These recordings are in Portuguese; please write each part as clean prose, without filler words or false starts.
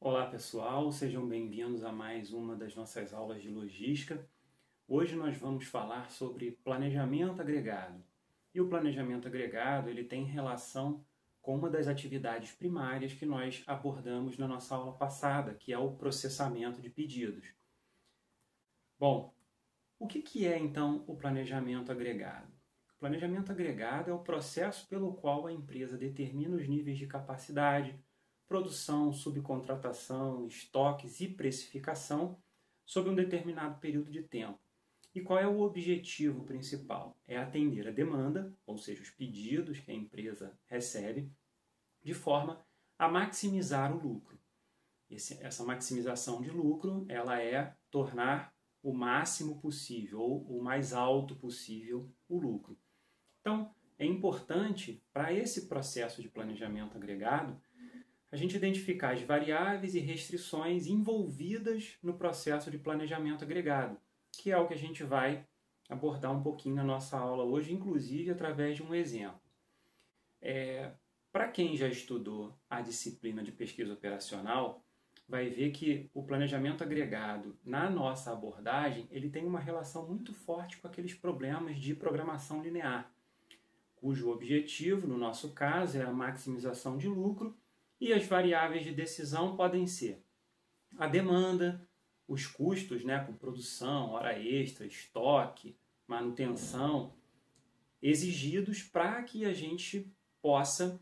Olá pessoal, sejam bem-vindos a mais uma das nossas aulas de logística. Hoje nós vamos falar sobre planejamento agregado. E o planejamento agregado ele tem relação com uma das atividades primárias que nós abordamos na nossa aula passada, que é o processamento de pedidos. Bom, o que é então o planejamento agregado? O planejamento agregado é o processo pelo qual a empresa determina os níveis de capacidade, produção, subcontratação, estoques e precificação sobre um determinado período de tempo. E qual é o objetivo principal? É atender a demanda, ou seja, os pedidos que a empresa recebe, de forma a maximizar o lucro. Essa maximização de lucro ela é tornar o máximo possível ou o mais alto possível o lucro. Então, é importante para esse processo de planejamento agregado a gente identificar as variáveis e restrições envolvidas no processo de planejamento agregado, que é o que a gente vai abordar um pouquinho na nossa aula hoje, inclusive através de um exemplo. Para quem já estudou a disciplina de pesquisa operacional, vai ver que o planejamento agregado, na nossa abordagem, ele tem uma relação muito forte com aqueles problemas de programação linear, cujo objetivo, no nosso caso, é a maximização de lucro, e as variáveis de decisão podem ser a demanda, os custos, com produção, hora extra, estoque, manutenção, exigidos para que a gente possa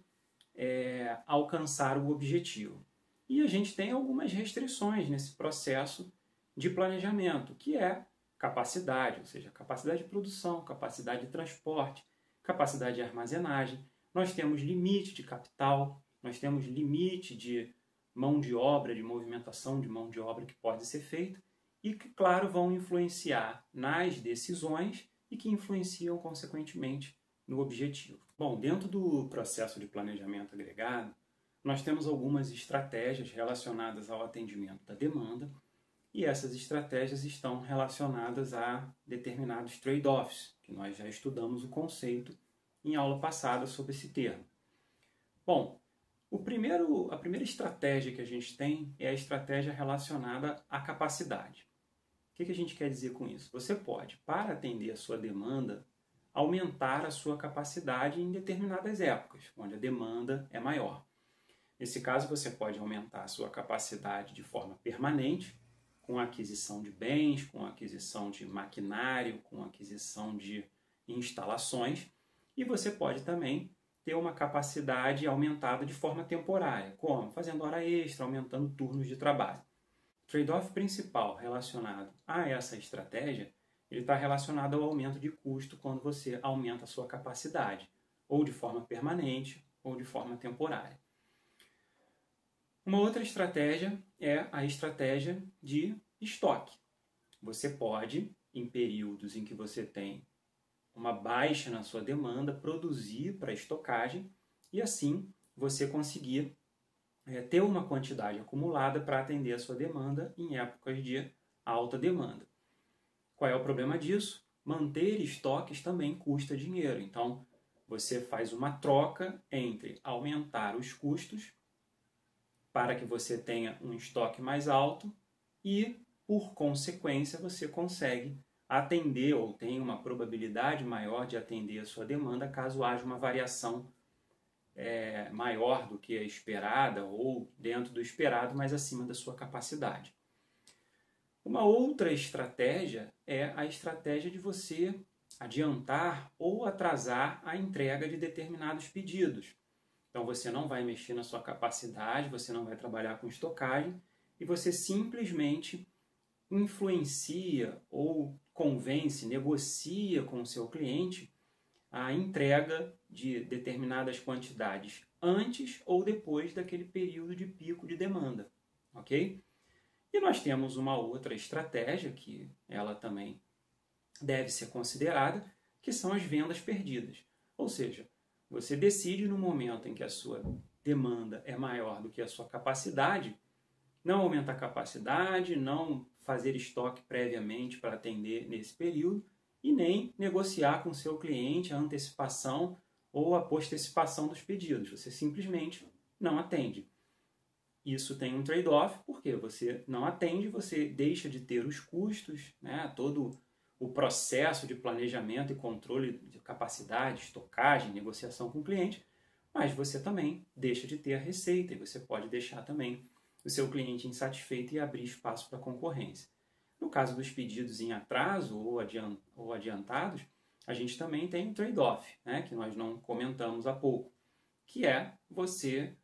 alcançar o objetivo. E a gente tem algumas restrições nesse processo de planejamento, que é capacidade, ou seja, capacidade de produção, capacidade de transporte, capacidade de armazenagem. Nós temos limite de capital, nós temos limite de mão de obra, de movimentação de mão de obra que pode ser feita e que, claro, vão influenciar nas decisões e que influenciam, consequentemente, no objetivo. Bom, dentro do processo de planejamento agregado, nós temos algumas estratégias relacionadas ao atendimento da demanda e essas estratégias estão relacionadas a determinados trade-offs, que nós já estudamos o conceito em aula passada sobre esse termo. Bom, a primeira estratégia que a gente tem é a estratégia relacionada à capacidade. O que a gente quer dizer com isso? Você pode, para atender a sua demanda, aumentar a sua capacidade em determinadas épocas, onde a demanda é maior. Nesse caso, você pode aumentar a sua capacidade de forma permanente, com a aquisição de bens, com a aquisição de maquinário, com a aquisição de instalações, e você pode também ter uma capacidade aumentada de forma temporária. Como? Fazendo hora extra, aumentando turnos de trabalho. O trade-off principal relacionado a essa estratégia, ele está relacionado ao aumento de custo quando você aumenta a sua capacidade, ou de forma permanente, ou de forma temporária. Uma outra estratégia é a estratégia de estoque. Você pode, em períodos em que você tem uma baixa na sua demanda, produzir para estocagem e assim você conseguir ter uma quantidade acumulada para atender a sua demanda em épocas de alta demanda. Qual é o problema disso? Manter estoques também custa dinheiro. Então, você faz uma troca entre aumentar os custos para que você tenha um estoque mais alto e, por consequência, você consegue atender ou tem uma probabilidade maior de atender a sua demanda caso haja uma variação maior do que a esperada ou dentro do esperado, mas acima da sua capacidade. Uma outra estratégia é a estratégia de você adiantar ou atrasar a entrega de determinados pedidos. Então você não vai mexer na sua capacidade, você não vai trabalhar com estocagem e você simplesmente influencia ou convence, negocia com o seu cliente a entrega de determinadas quantidades antes ou depois daquele período de pico de demanda, ok? E nós temos uma outra estratégia que ela também deve ser considerada, que são as vendas perdidas. Ou seja, você decide no momento em que a sua demanda é maior do que a sua capacidade, não aumentar a capacidade, não fazer estoque previamente para atender nesse período e nem negociar com o seu cliente a antecipação ou a postecipação dos pedidos. Você simplesmente não atende. isso tem um trade-off, porque você não atende, você deixa de ter os custos, né? Todo o processo de planejamento e controle de capacidade, estocagem, negociação com o cliente, mas você também deixa de ter a receita e você pode deixar também o seu cliente insatisfeito e abrir espaço para a concorrência. No caso dos pedidos em atraso ou adiantados, a gente também tem um trade-off, né, que nós não comentamos há pouco, que é você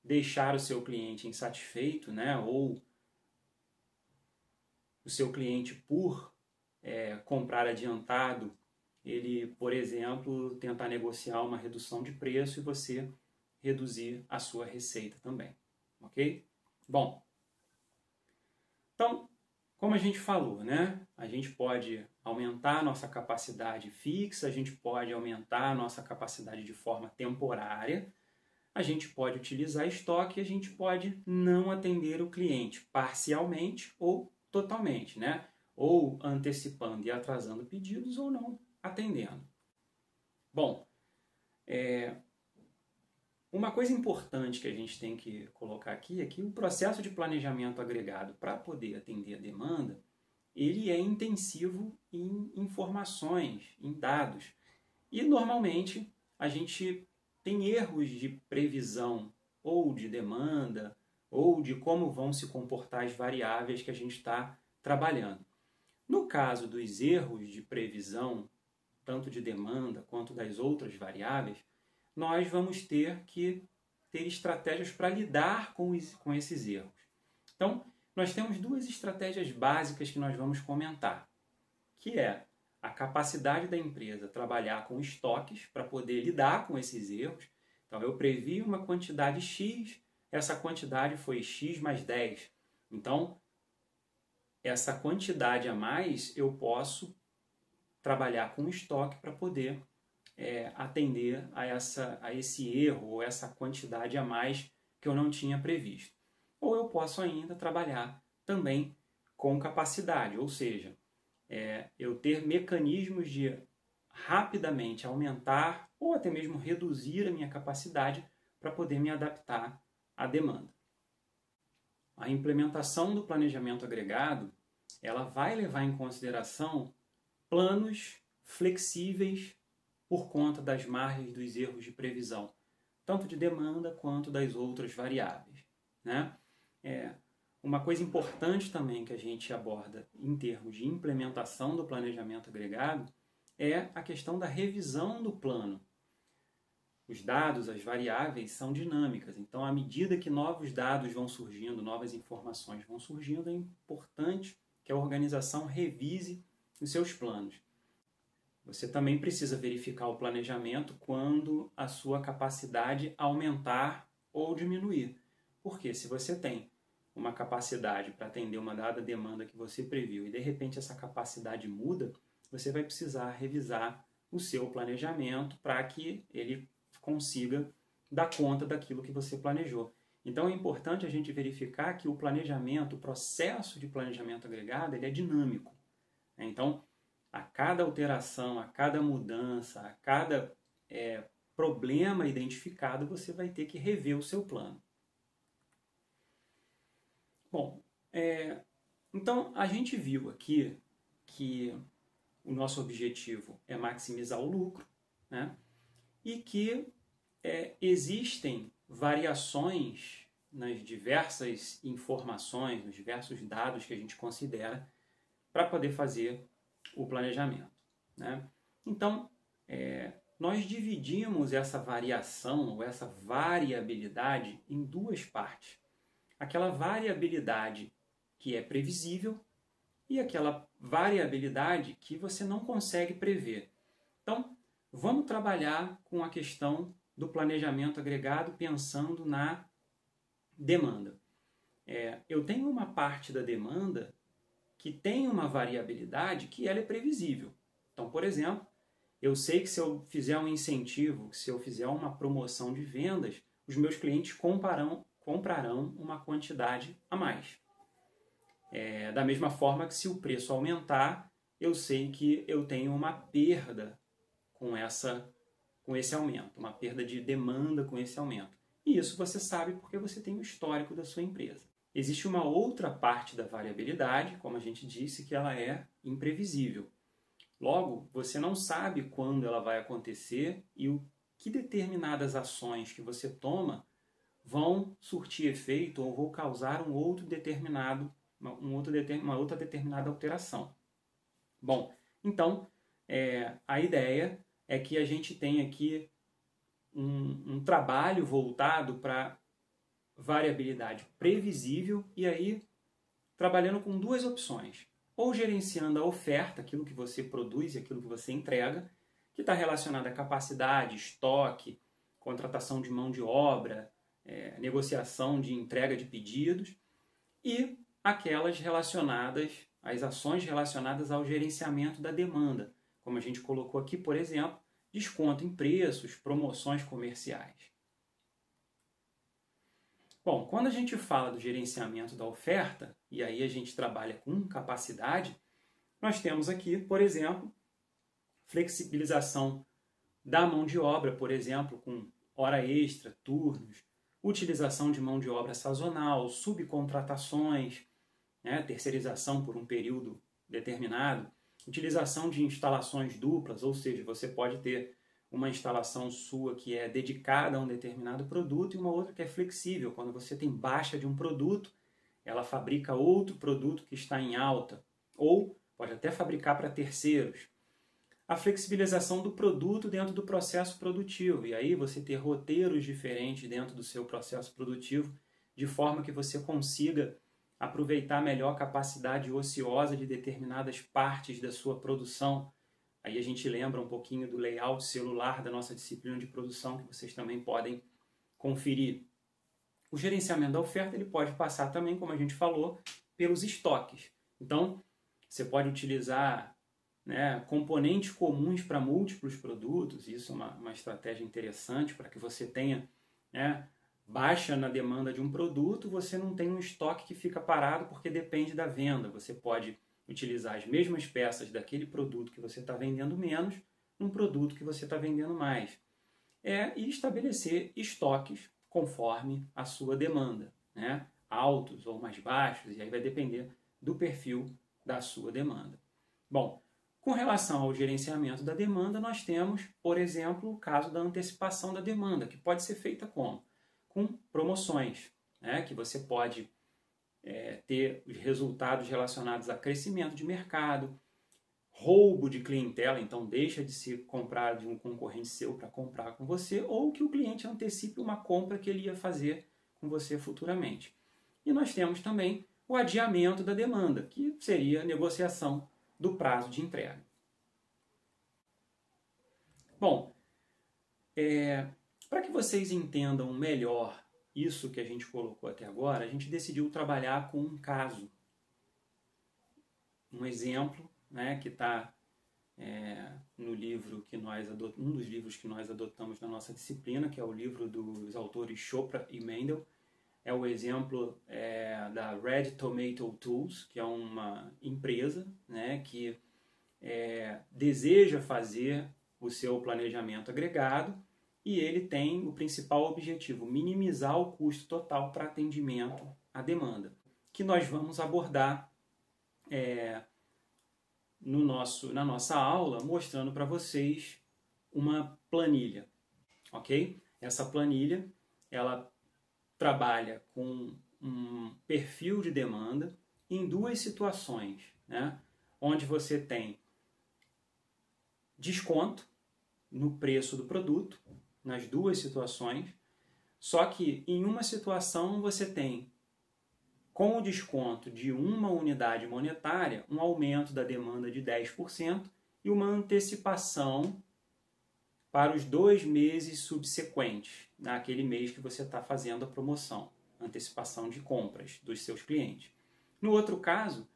deixar o seu cliente insatisfeito, né, ou o seu cliente, por comprar adiantado, ele, por exemplo, tentar negociar uma redução de preço e você reduzir a sua receita também, ok? Bom, então, como a gente falou, né? A gente pode aumentar a nossa capacidade fixa, a gente pode aumentar a nossa capacidade de forma temporária, a gente pode utilizar estoque e a gente pode não atender o cliente parcialmente ou totalmente, né? Ou antecipando e atrasando pedidos ou não atendendo. Bom, uma coisa importante que a gente tem que colocar aqui é que o processo de planejamento agregado para poder atender a demanda, ele é intensivo em informações, em dados. E normalmente a gente tem erros de previsão ou de demanda ou de como vão se comportar as variáveis que a gente está trabalhando. No caso dos erros de previsão, tanto de demanda quanto das outras variáveis, nós vamos ter que ter estratégias para lidar com esses erros. Então, nós temos duas estratégias básicas que nós vamos comentar, que é a capacidade da empresa trabalhar com estoques para poder lidar com esses erros. Então, eu previ uma quantidade X, essa quantidade foi X mais 10. Então, essa quantidade a mais eu posso trabalhar com estoque para poder atender a esse erro ou essa quantidade a mais que eu não tinha previsto. Ou eu posso ainda trabalhar também com capacidade, ou seja, eu ter mecanismos de rapidamente aumentar ou até mesmo reduzir a minha capacidade para poder me adaptar à demanda. A implementação do planejamento agregado, ela vai levar em consideração planos flexíveis por conta das margens dos erros de previsão, tanto de demanda quanto das outras variáveis, né? Uma coisa importante também que a gente aborda em termos de implementação do planejamento agregado é a questão da revisão do plano. Os dados, as variáveis são dinâmicas, então à medida que novos dados vão surgindo, novas informações vão surgindo, é importante que a organização revise os seus planos. Você também precisa verificar o planejamento quando a sua capacidade aumentar ou diminuir. Porque se você tem uma capacidade para atender uma dada demanda que você previu e de repente essa capacidade muda, você vai precisar revisar o seu planejamento para que ele consiga dar conta daquilo que você planejou. Então é importante a gente verificar que o planejamento, o processo de planejamento agregado, ele é dinâmico. Então, a cada alteração, a cada mudança, a cada problema identificado, você vai ter que rever o seu plano. Bom, então a gente viu aqui que o nosso objetivo é maximizar o lucro, né? E que existem variações nas diversas informações, nos diversos dados que a gente considera para poder fazer o planejamento, né? Então, nós dividimos essa variação ou essa variabilidade em duas partes. Aquela variabilidade que é previsível e aquela variabilidade que você não consegue prever. Então, vamos trabalhar com a questão do planejamento agregado pensando na demanda. Eu tenho uma parte da demanda que tem uma variabilidade que ela é previsível. Então, por exemplo, eu sei que se eu fizer um incentivo, se eu fizer uma promoção de vendas, os meus clientes comprarão uma quantidade a mais. Da mesma forma que se o preço aumentar, eu sei que eu tenho uma perda com esse aumento, uma perda de demanda com esse aumento. E isso você sabe porque você tem o histórico da sua empresa. Existe uma outra parte da variabilidade, como a gente disse, que ela é imprevisível. Logo, você não sabe quando ela vai acontecer e o que determinadas ações que você toma vão surtir efeito ou vão causar uma outra determinada alteração. Bom, então, a ideia é que a gente tem aqui um trabalho voltado para variabilidade previsível e aí trabalhando com duas opções. Ou gerenciando a oferta, aquilo que você produz e aquilo que você entrega, que está relacionado à capacidade, estoque, contratação de mão de obra, negociação de entrega de pedidos, e aquelas relacionadas, as ações relacionadas ao gerenciamento da demanda, como a gente colocou aqui, por exemplo, desconto em preços, promoções comerciais. Bom, quando a gente fala do gerenciamento da oferta, e aí a gente trabalha com capacidade, nós temos aqui, por exemplo, flexibilização da mão de obra, por exemplo, com hora extra, turnos, utilização de mão de obra sazonal, subcontratações, terceirização por um período determinado, utilização de instalações duplas, ou seja, você pode ter uma instalação sua que é dedicada a um determinado produto e uma outra que é flexível. Quando você tem baixa de um produto, ela fabrica outro produto que está em alta, ou pode até fabricar para terceiros. A flexibilização do produto dentro do processo produtivo, e aí você ter roteiros diferentes dentro do seu processo produtivo, de forma que você consiga aproveitar melhor a capacidade ociosa de determinadas partes da sua produção. Aí a gente lembra um pouquinho do layout celular da nossa disciplina de produção, que vocês também podem conferir. O gerenciamento da oferta ele pode passar também, como a gente falou, pelos estoques. Então, você pode utilizar componentes comuns para múltiplos produtos. Isso é uma estratégia interessante para que você tenha baixa na demanda de um produto, você não tem um estoque que fica parado porque depende da venda. Você pode utilizar as mesmas peças daquele produto que você está vendendo menos num produto que você está vendendo mais. E estabelecer estoques conforme a sua demanda, altos ou mais baixos, e aí vai depender do perfil da sua demanda. Bom, com relação ao gerenciamento da demanda, nós temos, por exemplo, o caso da antecipação da demanda, que pode ser feita como? Com promoções, que você pode ter os resultados relacionados a crescimento de mercado, roubo de clientela, então deixa de se comprar de um concorrente seu para comprar com você, ou que o cliente antecipe uma compra que ele ia fazer com você futuramente. E nós temos também o adiamento da demanda, que seria a negociação do prazo de entrega. Bom, para que vocês entendam melhor isso que a gente colocou até agora, a gente decidiu trabalhar com um caso, um exemplo, que está no livro que um dos livros que nós adotamos na nossa disciplina, que é o livro dos autores Chopra e Mendel. É o exemplo da Red Tomato Tools, que é uma empresa que deseja fazer o seu planejamento agregado e ele tem o principal objetivo, minimizar o custo total para atendimento à demanda, que nós vamos abordar na nossa aula, mostrando para vocês uma planilha, ok? Essa planilha, ela trabalha com um perfil de demanda em duas situações, onde você tem desconto no preço do produto, nas duas situações, só que em uma situação você tem, com o desconto de uma unidade monetária, um aumento da demanda de 10% e uma antecipação para os 2 meses subsequentes, naquele mês que você está fazendo a promoção, antecipação de compras dos seus clientes. No outro caso,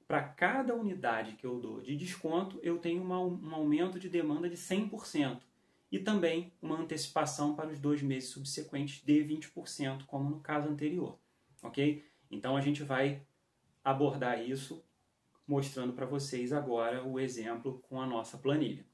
para cada unidade que eu dou de desconto, eu tenho um aumento de demanda de 100% e também uma antecipação para os 2 meses subsequentes de 20%, como no caso anterior, ok? Então a gente vai abordar isso mostrando para vocês agora o exemplo com a nossa planilha.